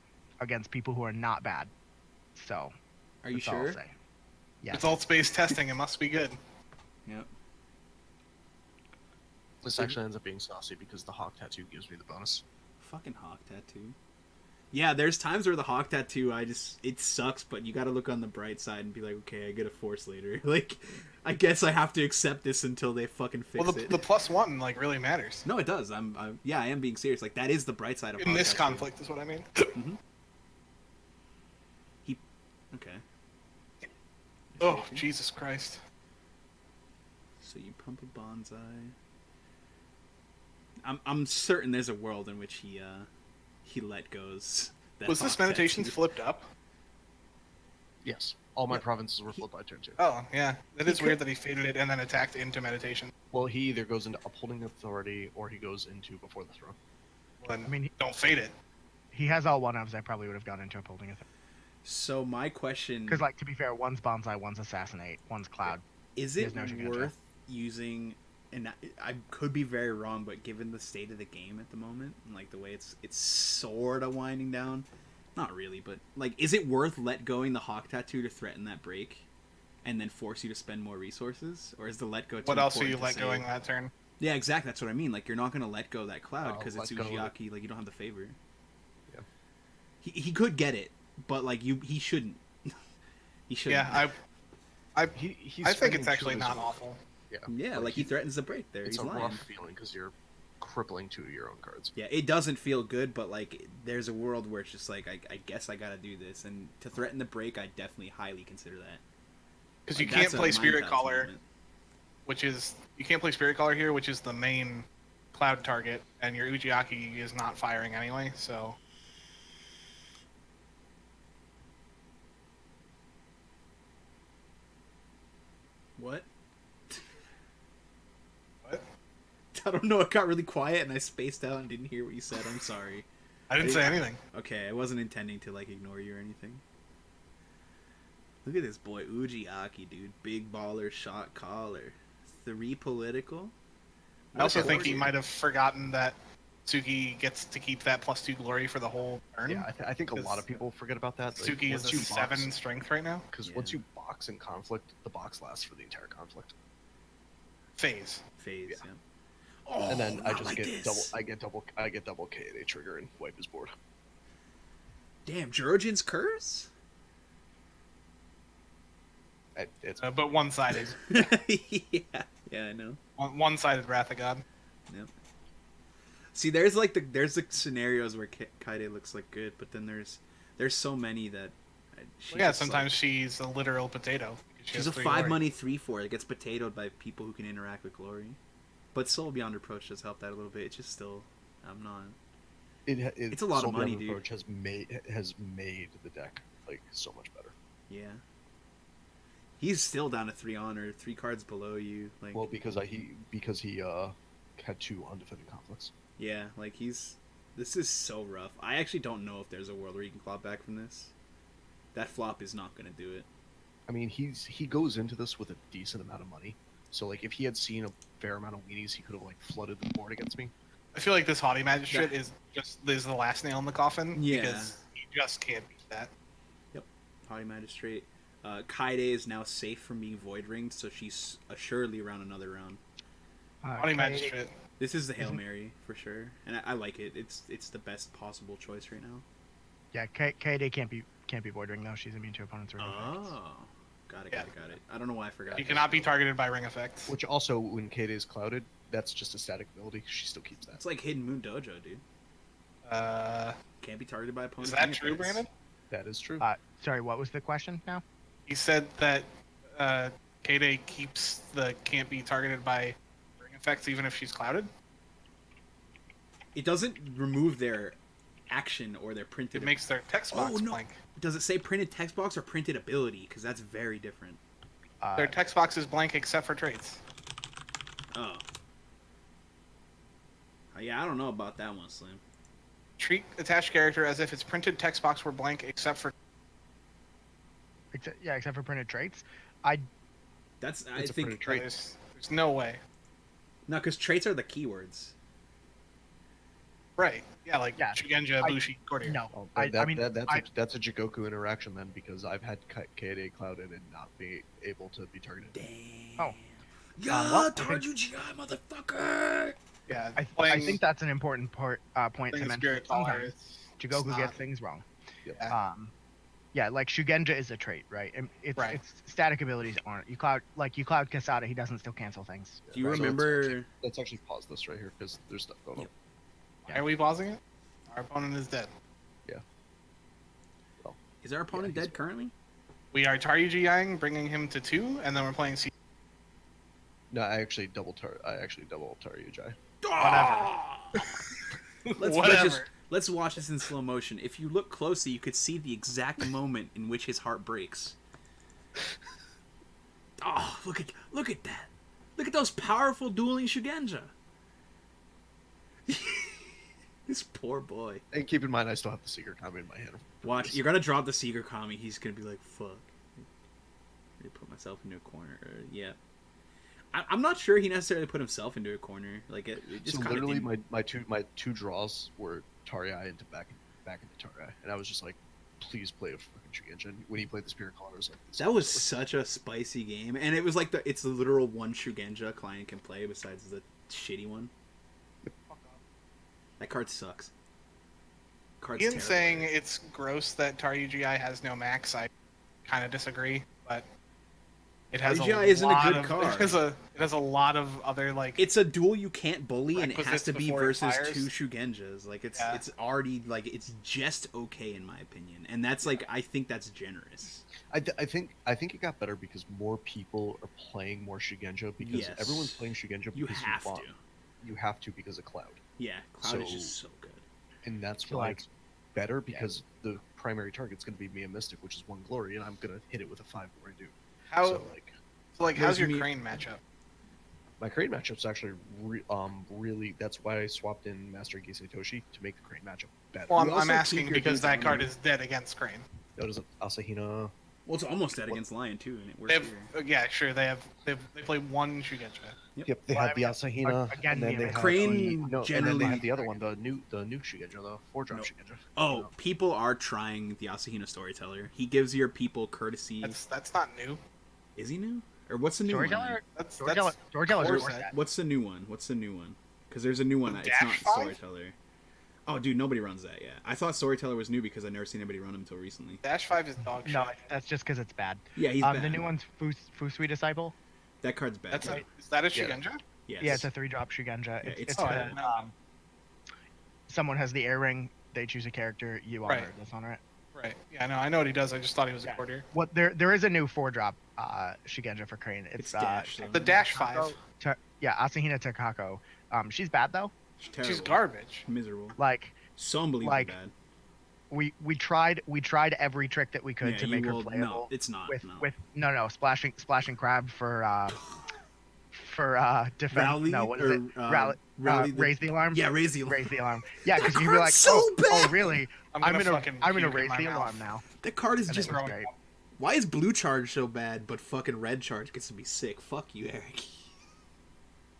against people who are not bad. So,
Are you
that's all I'll
sure?
say. Yeah.
Results-based testing. It must be good.
Yep.
This actually ends up being saucy because the hawk tattoo gives me the bonus.
Fucking hawk tattoo. Yeah, there's times where the hawk tattoo, it sucks, but you gotta look on the bright side and be like, okay, I get a force later. Like, I guess I have to accept this until they fucking fix
Well,
it.
the +1 like really matters.
No, it does. I am being serious. Like, that is the bright side of
In
hawk
this
tattoo.
conflict is what I mean.
Okay.
Oh, Jesus Christ.
So you pump a bonsai. I'm certain there's a world in which he let goes. That
Was this
hawk
Meditations
tattoo.
flipped up?
Yes. All my
Yeah.
provinces were flipped by turn 2.
Oh, yeah. That
He
is
could-
weird that he faded it and then attacked into Meditation.
Well, he either goes into Upholding Authority or he goes into Before the Throne.
Well, then
I mean,
don't fade it.
he has all 1-ofs. I probably would have gone into upholding it.
So my question
Because, like, to be fair, one's Bonsai, one's Assassinate, one's Cloud.
is:
there's
it
no Shiganshiro.
worth using? And I could be very wrong, but given the state of the game at the moment, and like the way it's sort of winding down, not really, but like, is it worth let going the hawk tattoo to threaten that break, and then force you to spend more resources, or is the let go? Too
What else are you
important
let
to
going
save?
that turn?
Yeah, exactly. That's what I mean. Like, you're not gonna let go that cloud
Oh,
because it's
let go.
Ujiaki. Like, you don't have the favor.
Yeah.
He could get it, but like he shouldn't. He shouldn't.
Yeah, I
He's
I think
spending
it's
2
actually
of
not
his-
awful.
Yeah.
Yeah, like he threatens the break there.
It's
He's
a
lying.
rough feeling because you're crippling 2 of your own cards.
Yeah, it doesn't feel good, but like there's a world where it's just like I guess I gotta do this, and to threaten the break, I definitely highly consider that.
Because
Like,
you can't
that's a
play
mind
Spirit
palace
Caller,
moment.
which is you can't play Spirit Caller here, which is the main cloud target, and your Ujiaki is not firing anyway. So
What?
what?
I don't know. It got really quiet, and I spaced out and didn't hear what you said. I'm sorry.
I didn't say anything.
Okay, I wasn't intending to like ignore you or anything. Look at this boy, Ujiaki, dude. Big baller, shot caller. 3 political.
I also
What
think he
warrior?
might have forgotten that Suki gets to keep that +2 glory for the whole turn.
Yeah, I think a lot of
Because
people forget about that.
Suki is a 7 strength right now.
Because
Yeah.
once you box in conflict, the box lasts for the entire conflict.
Phase.
Phase.
Yeah.
Yeah. Oh,
And then I
not
just
like
get
this.
I get double K&A trigger and wipe his board.
Damn, Jurgen's curse.
It's
But one-sided.
yeah, I know.
One-sided Wrath of God.
Yep. See, there's the scenarios where Kaide looks like good, but then there's so many that.
Well, yeah, sometimes she's a literal potato. She
she's
has
a
3
5
glory.
money 3/4 that gets potatoed by people who can interact with glory. But Soul Beyond Reproach does help that a little bit. It's just still, I'm not. It's a lot of
Soul Beyond
money, dude.
Reproach has made the deck like so much better.
Yeah. He's still down to 3 honor, 3 cards below you. Like,
Well, because he had 2 undefended conflicts.
yeah, like this is so rough. I actually don't know if there's a world where you can claw back from this. That flop is not gonna do it.
I mean, he goes into this with a decent amount of money. So like, if he had seen a fair amount of weenies, he could have like flooded the board against me.
I feel like this Haughty Magistrate is the last nail in the coffin.
Yeah.
Because you just can't beat that.
Haughty Magistrate. Kaide is now safe from being void ringed, so she's assuredly around another round.
Haughty Magistrate.
This is the Hail
Isn't-
Mary for sure, and I like it. It's the best possible choice right now.
Yeah, Kaede can't be void ring though. She's immune to opponents' ring effects.
Oh, got it.
Yeah.
I don't know why I forgot.
You
that.
cannot be targeted by ring effects.
Which also, when Kate is clouded, that's just a static ability. She still keeps that.
It's like Hidden Moon Dojo, dude. Can't be targeted by opponents.
Is that
ring
true,
effects.
Brandon?
That is true.
Sorry, what was the question now?
He said that Kade keeps the can't be targeted by ring effects even if she's clouded.
It doesn't remove their action or their printed.
It makes their text box
Oh, no.
blank.
Does it say printed text box or printed ability? Because that's very different.
Their text box is blank except for traits.
Oh. Yeah, I don't know about that one, Slim.
Treat attached character as if its printed text box were blank, except for
except for printed traits. I
I think
printed trait.
there's no way.
no, because traits are the keywords.
Right. Yeah, like
Yeah.
Shugenja, Bushi, Courtier.
no.
Oh,
I mean,
that's a Jigoku interaction then, because I've had Kaede clouded and not be able to be targeted.
Damn.
Oh.
Yeah,
well,
Tarjuji, motherfucker!
Yeah,
I think that's an important point to
playing
mention.
Spirit Caller,
Sometimes
it's
Jigoku
not-
gets things wrong.
Yeah.
Yeah, like Shugenja is a trait, right? And It's
Right.
its static abilities aren't. You cloud Kasada, he doesn't still cancel things.
Do you
Right. So
remember?
let's actually pause this right here because there's stuff going on.
Why are we pausing it? Our opponent is dead.
Is our opponent
he's-
dead currently?
We are Taryuji Yang, bringing him to 2, and then we're playing C.
No, I actually double Taryujai.
Let's watch this in slow motion. If you look closely, you could see the exact moment in which his heart breaks. Oh, look at that! Look at those powerful dueling Shugenja. This poor boy.
And keep in mind, I still have the Seeker Kami in my hand.
Watch, you're gonna drop the Seeker Kami. He's gonna be like, "Fuck." I put myself into a corner. Yeah. I'm not sure he necessarily put himself into a corner. Like it just
So
kind
literally,
of
my two draws were Tarii into back into Tarii, and I was just like, please play a fucking Shugenja. And when he played the Spirit Caller, I was like,
that was such a spicy game, and it was like it's the literal one Shugenja a client can play besides the shitty one. That card sucks. Card's
Ian
terrible.
saying it's gross that Taryuji has no max. I kind of disagree, but it has
Taryuji isn't a
lot
good
of,
card.
It has a lot of other like.
It's a duel you can't bully, and it has
Requisites
to be
before it
versus
fires.
2 Shugenjas. Like it's
Yeah.
it's already like it's just okay in my opinion, and that's like I think that's generous.
I think it got better because more people are playing more Shugenja because
Yes.
everyone's playing Shugenja because
You have
want.
to.
You have to because of Cloud,
Yeah, Cloud is
So-
just so good.
and that's
So,
why
like-
it's better because the primary target's going to be Mia Mystic, which is 1 glory, and I'm going to hit it with a 5 glory dude.
How
So like
how's
Where's
your
me-
Crane matchup?
my Crane matchup's actually really. That's why I swapped in Master Gisei Toshi to make the Crane matchup better.
Well,
You
I'm
also
asking
keep your
because
dudes
that
on
card
there.
is dead against Crane.
No, doesn't Asahina?
Well, it's almost dead against Lion too, and it works
They have,
here.
yeah, sure. They play 1 Shugenja.
Yep, they
Well,
have the Asahina,
again,
and then
Mia
they
Mystic.
have
Crane
and then they
generally-
have the other one, the new Shugenja, the 4-drop
No.
Shugenja.
Oh, people are trying the Asahina Storyteller. He gives your people courtesy.
That's not new.
Is he new? Or what's the new
Storyteller,
one?
That's
Storyteller's
core
worth
set.
that.
What's the new one? What's the new one? Because there's a new one. It's
Dash
not
5?
Storyteller. Oh, dude, nobody runs that yet. I thought Storyteller was new because I've never seen anybody run him until recently.
Dash 5 is dog shit.
No, that's just because it's bad.
Yeah, he's bad.
The new one's Fusui Disciple.
That card's bad.
That's
too.
is that a
Yeah.
Shugenja?
Yes.
Yeah, it's a 3-drop Shugenja.
Yeah,
It's,
it's
it's
Oh, I
bad.
didn't know.
someone has the air ring, they choose a character, you honor
Right.
it. That's honor it.
Right. Yeah, I know what he does. I just thought he was a
Yeah.
courtier.
What there is a new 4-drop Shugenja for Crane.
It's
It's
Dash. though.
The Dash 5.
Asahina Takako. She's bad though.
She's terrible.
She's garbage.
Miserable.
Like
So unbelievably
like,
bad.
we tried every trick that we could
Yeah,
to
you
make her
will-
playable.
No, it's not.
with no splashing crab for defense.
Rally
no, what is
or,
it?
rally the-
Raise the alarm.
Yeah, raise the alarm.
Raise the alarm. Yeah, because
That
you'd be like,
card's so
oh,
bad!
really?
I'm
I'm
gonna
gonna
fucking
I'm gonna
puke in
raise
my
the
mouth.
alarm now.
That card is
And
just.
it was
throwing
great.
Why is blue charge so bad, but fucking red charge gets to be sick? Fuck you, Eric.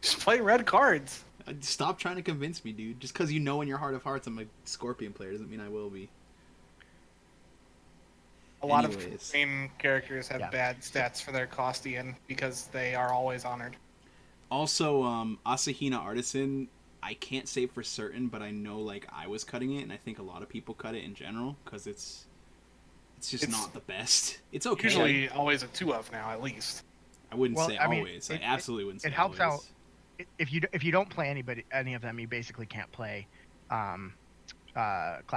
Just play red cards.
Stop trying to convince me, dude. Just because you know in your heart of hearts I'm a Scorpion player doesn't mean I will be.
A lot
Anyways.
of main characters have
Yeah.
bad stats for their cost, Ian, because they are always honored.
Also, Asahina Artisan, I can't say for certain, but I know like I was cutting it, and I think a lot of people cut it in general because it's just
It's
not the best. It's okay.
Usually always a 2 of now, at least.
I wouldn't
Well,
say
I mean,
always. I
it-
absolutely wouldn't say
it helps
always.
out. If you don't play any of them, you basically can't play Cloud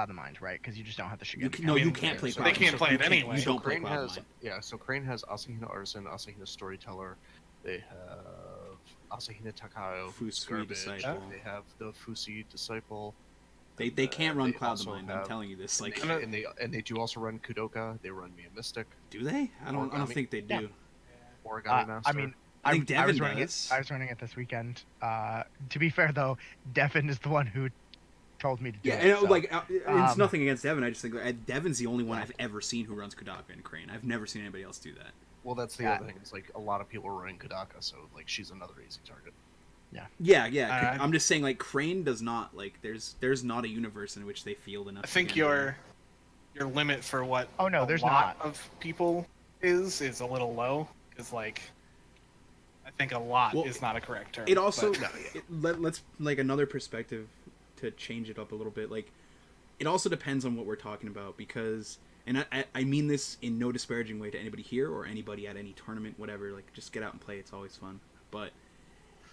the Mind, right? Because you just don't have the
You
Shugenja.
can, no,
I mean,
you can't play
they
Cloud.
can't play it
You
anyway.
You
So
don't play
Crane
Cloud
has
Nine.
so Crane has Asahina Artisan, Asahina Storyteller. They have Asahina Takao,
Fusui
Garbage.
Disciple.
They have the Fusi Disciple.
They
and,
can't run
they
Cloud the
also
Mind. I'm
have-
telling you this. Like,
and they do also run Kudoka. They run Mia Mystic,
do they? I don't
Origami.
think they do.
Yeah.
Origami Master.
I mean,
I think
I was
Devin
running
does.
it. I was running it this weekend. To be fair though, Devin is the one who told me to do
Yeah,
it.
and
So,
it's nothing against Devin. I just think Devin's the only one I've ever seen who runs Kudaka and Crane. I've never seen anybody else do that.
Well, that's the other thing. It's like a lot of people are running Kudaka, so like she's another easy target.
Yeah. I'm just saying, like, Crane does not, like, there's not a universe in which they field enough.
I think your limit for what
there's
lot
not.
of people is a little low, because like I think a lot is not a correct term.
It also
but,
let's like another perspective to change it up a little bit. Like, it also depends on what we're talking about, because, and I mean this in no disparaging way to anybody here or anybody at any tournament, whatever. Like, just get out and play; it's always fun. But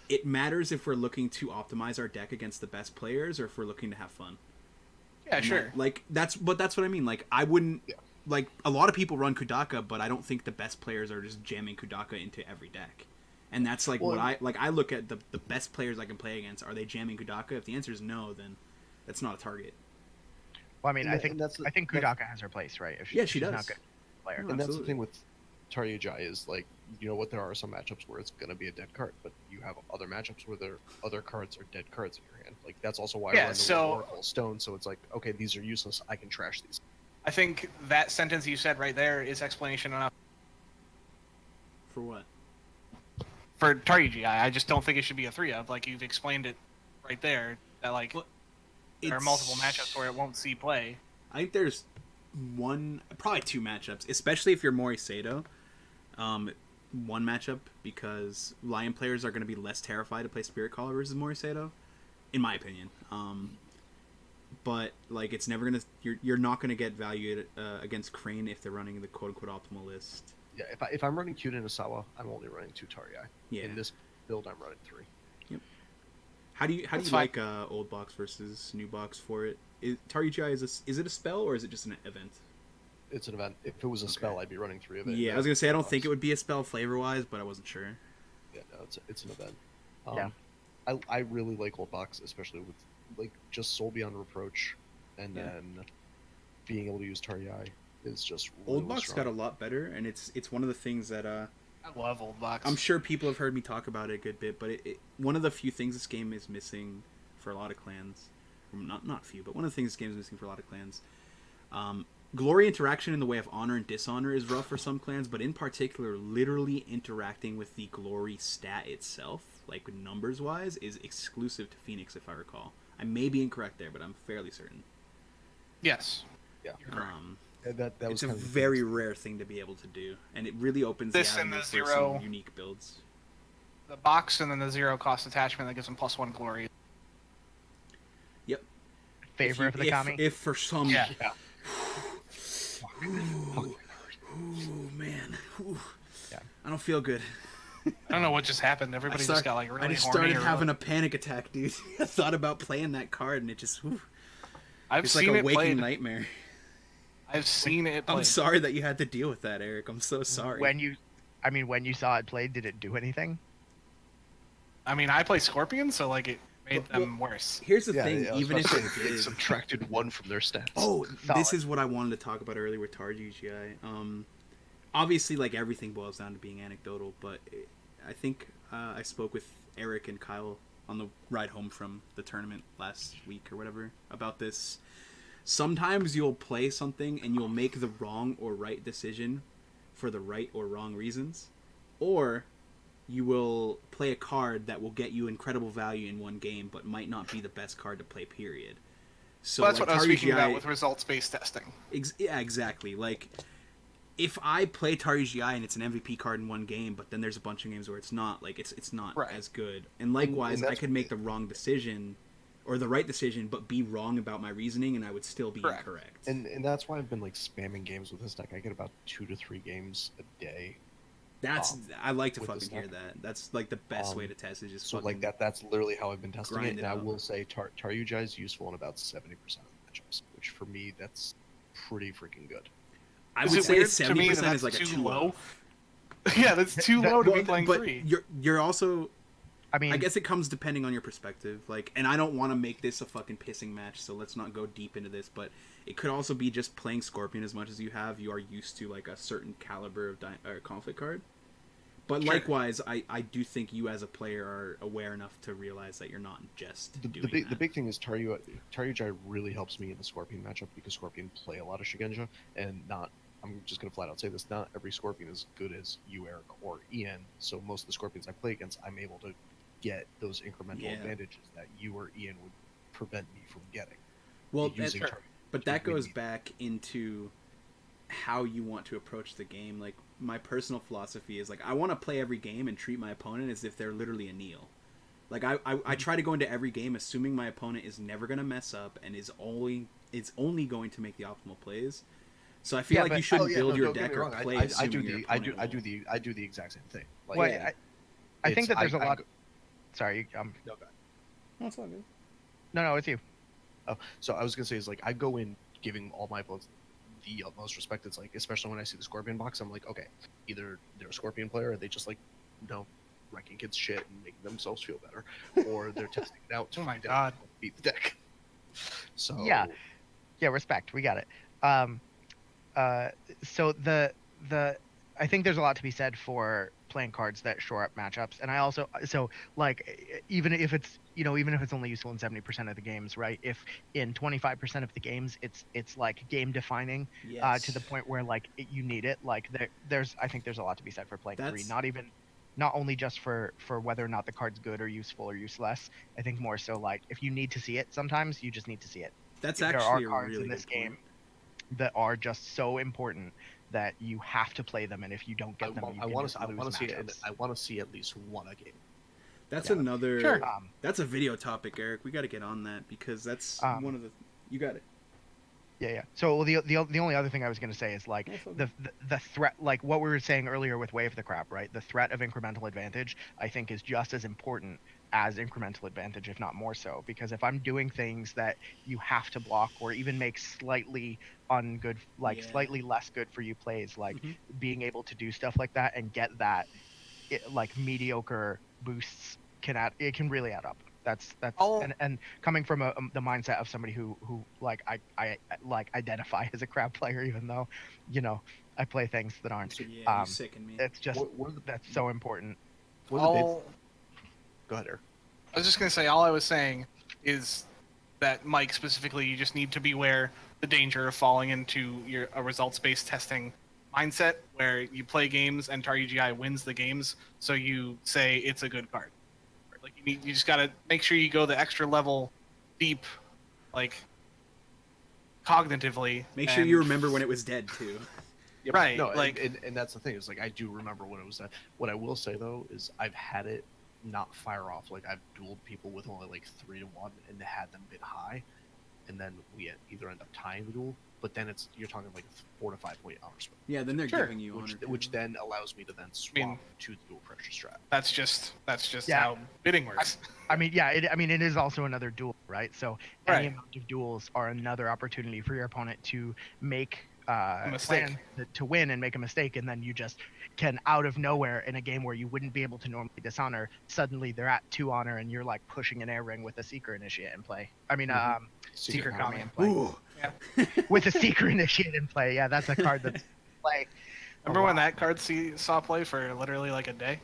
it matters if we're looking to optimize our deck against the best players, or if we're looking to have fun.
yeah, sure.
That's what I mean. Like, I wouldn't like, a lot of people run Kudaka, but I don't think the best players are just jamming Kudaka into every deck. And that's like what I look at the best players I can play against. Are they jamming Kudaka? If the answer is no, then that's not a target.
Well, I mean, I think Kudaka has her place, right? If
she
she's
does.
Not good player.
And that's the thing with Taryujai is, like, you know what, there are some matchups where it's going to be a dead card, but you have other matchups where there other cards are dead cards in your hand. Like, that's also why I run the Oracle Stone, so it's like, okay, these are useless, I can trash these.
I think that sentence you said right there is explanation enough.
For what?
For Taryujai, I just don't think it should be a 3-of. Like, you've explained it right there, that, like, there are multiple matchups where it won't see play.
I think there's probably two matchups, especially if you're Mori Sato. One matchup, because Lion players are going to be less terrified to play Spirit Caller versus Mori Sato, in my opinion. But, like, it's never going to... You're not going to get value against Crane if they're running the quote-unquote optimal list.
Yeah, if I'm running Kyuden Asawa, I'm only running 2 Taryai.
Yeah.
In this build, I'm running 3.
Yep. How do you like old box versus new box for it? Taryujai, is it a spell or is it just an event?
It's an event. If it was a spell, I'd be running 3 of it.
Yeah, I was gonna say I don't think it would be a spell flavor wise, but I wasn't sure.
Yeah, no, it's an event. I really like old box, especially with, like, just Soul Beyond Reproach, and then being able to use Taryai is just really
old box
strong.
got a lot better, and it's one of the things that
I love old box.
I'm sure people have heard me talk about it a good bit, but it one of the few things this game is missing for a lot of clans, not few, but one of the things this game is missing for a lot of clans. Glory interaction in the way of honor and dishonor is rough for some clans, but in particular, literally interacting with the glory stat itself, like numbers wise, is exclusive to Phoenix, if I recall. I may be incorrect there, but I'm fairly certain.
Yes.
Yeah.
That
was
it's a very rare thing to be able to do, and it really opens
this
the
and
avenue
the
for
zero
some unique builds.
The box and then the 0 cost attachment that gives them +1 glory.
Yep.
Favor for the Kami?
If for some...
Yeah.
Ooh, man. Ooh.
Yeah.
I don't feel good.
I don't know what just happened. Everybody just got, like, really
I just
horny.
started having a panic attack, dude. I thought about playing that card, and it just...
I've
it's
seen
like a
it
waking
played.
nightmare.
I've seen it played.
I'm sorry that you had to deal with that, Eric. I'm so sorry.
When you saw it played, did it do anything?
I mean, I play Scorpion, so, like, it made them worse.
Here's the thing, even if it
it subtracted 1 from their stats.
Oh,
Solid.
this is what I wanted to talk about earlier with Taryujai. Obviously, like, everything boils down to being anecdotal, but I think I spoke with Eric and Kyle on the ride home from the tournament last week or whatever about this. Sometimes you'll play something and you'll make the wrong or right decision for the right or wrong reasons, or you will play a card that will get you incredible value in one game but might not be the best card to play, period. So
Well, that's
like,
what I was speaking about
Taryujai-
with results-based testing.
Yeah, exactly. Like, if I play Taryujai and it's an MVP card in one game, but then there's a bunch of games where it's not, like, it's not
Right.
as good. And likewise,
And
I could make the wrong decision or the right decision, but be wrong about my reasoning, and I would still be
Correct.
incorrect.
And that's why I've been, like, spamming games with this deck. I get about 2 to 3 games a day.
I like to
with
fucking
this
hear
deck.
that. That's like the best way to test is just
So,
fucking,
like, that's literally how I've been testing
grind
it.
it
And I
out.
will say Taryujai is useful in about 70% of the matchups, which for me, that's pretty freaking good.
I
Is
would
it
say
weird to me
70%
that
is like a
that's
too
too
low.
low? Yeah, that's too low to be playing
but
3.
you're also,
I mean,
I guess it comes depending on your perspective. Like, and I don't want to make this a fucking pissing match, so let's not go deep into this. But it could also be just playing Scorpion as much as you have. You are used to like a certain caliber of conflict card. But
Sure.
likewise, I do think you as a player are aware enough to realize that you're not just doing that.
The big thing is Taryuji really helps me in the Scorpion matchup because Scorpion play a lot of Shigenja, and not. I'm just gonna flat out say this: not every Scorpion is good as you, Eric, or Ian. So most of the Scorpions I play against, I'm able to get those incremental advantages that you or Ian would prevent me from getting.
Well, but that goes back into how you want to approach the game. Like, my personal philosophy is, like, I want to play every game and treat my opponent as if they're literally a Neil. Like, I try to go into every game assuming my opponent is never going to mess up and is only going to make the optimal plays. So I feel like you shouldn't build your deck or play assuming your opponent will.
I do the exact same thing. Like,
Well, I think that there's a lot. Sorry,
No, go ahead.
No, it's all good.
No, it's you.
Oh, so I was gonna say is like I go in giving all my opponents the utmost respect. It's like, especially when I see the Scorpion box, I'm like, okay, either they're a Scorpion player or they just like, wrecking kids' shit and making themselves feel better, or they're testing it out.
Oh my god,
beat the deck. So
yeah, respect. We got it. So the I think there's a lot to be said for playing cards that shore up matchups, and I also even if it's only useful in 70% of the games, right? If in 25% of the games it's like game defining, to the point where you need it. Like I think there's a lot to be said for playing 3, not only just for whether or not the card's good or useful or useless. I think more so like if you need to see it, sometimes you just need to see it.
That's
there
actually
are cards
a really
in this
good point.
game that are just so important that you have to play them, and if you don't get them,
I want to see at least one a game.
That's another.
Sure.
That's a video topic, Eric. We got to get on that because that's one of the. You got it.
Yeah. So the only other thing I was going to say is like the threat, like what we were saying earlier with Wave the Crap, right? The threat of incremental advantage, I think, is just as important as incremental advantage, if not more so. Because if I'm doing things that you have to block or even make slightly ungood, slightly less good for you plays, like being able to do stuff like that and get that, mediocre boosts it can really add up. That's and coming from the mindset of somebody who I identify as a crap player, even though I play things that aren't.
You sicken me.
It's just that's so important.
Go ahead, Eric.
I was just gonna say, all I was saying is that Mike specifically, you just need to beware the danger of falling into a results-based testing mindset where you play games and Taryuji wins the games, so you say it's a good card. Like you just gotta make sure you go the extra level deep, cognitively.
Make sure you remember when it was dead too.
Yeah,
right.
No, and that's the thing is I do remember when it was dead. What I will say though is I've had it not fire off. Like I've dueled people with only 3-1 and had them bid high, and then we either end up tying the duel. But then you're talking 4 to 5 point honor split.
Yeah, then they're giving you honor,
which then allows me to then swap to the dual pressure strat.
That's just how bidding works.
It is also another duel, right? So any amount of duels are another opportunity for your opponent to make a mistake, to win and make a mistake, and then you just can out of nowhere in a game where you wouldn't be able to normally dishonor, suddenly they're at 2 honor and you're pushing an air ring with a Seeker Initiate in play. Seeker Kami in play.
Ooh.
Yeah.
With a Seeker Initiate in play. Yeah, that's a card that's play.
Remember when that card saw play for literally a day?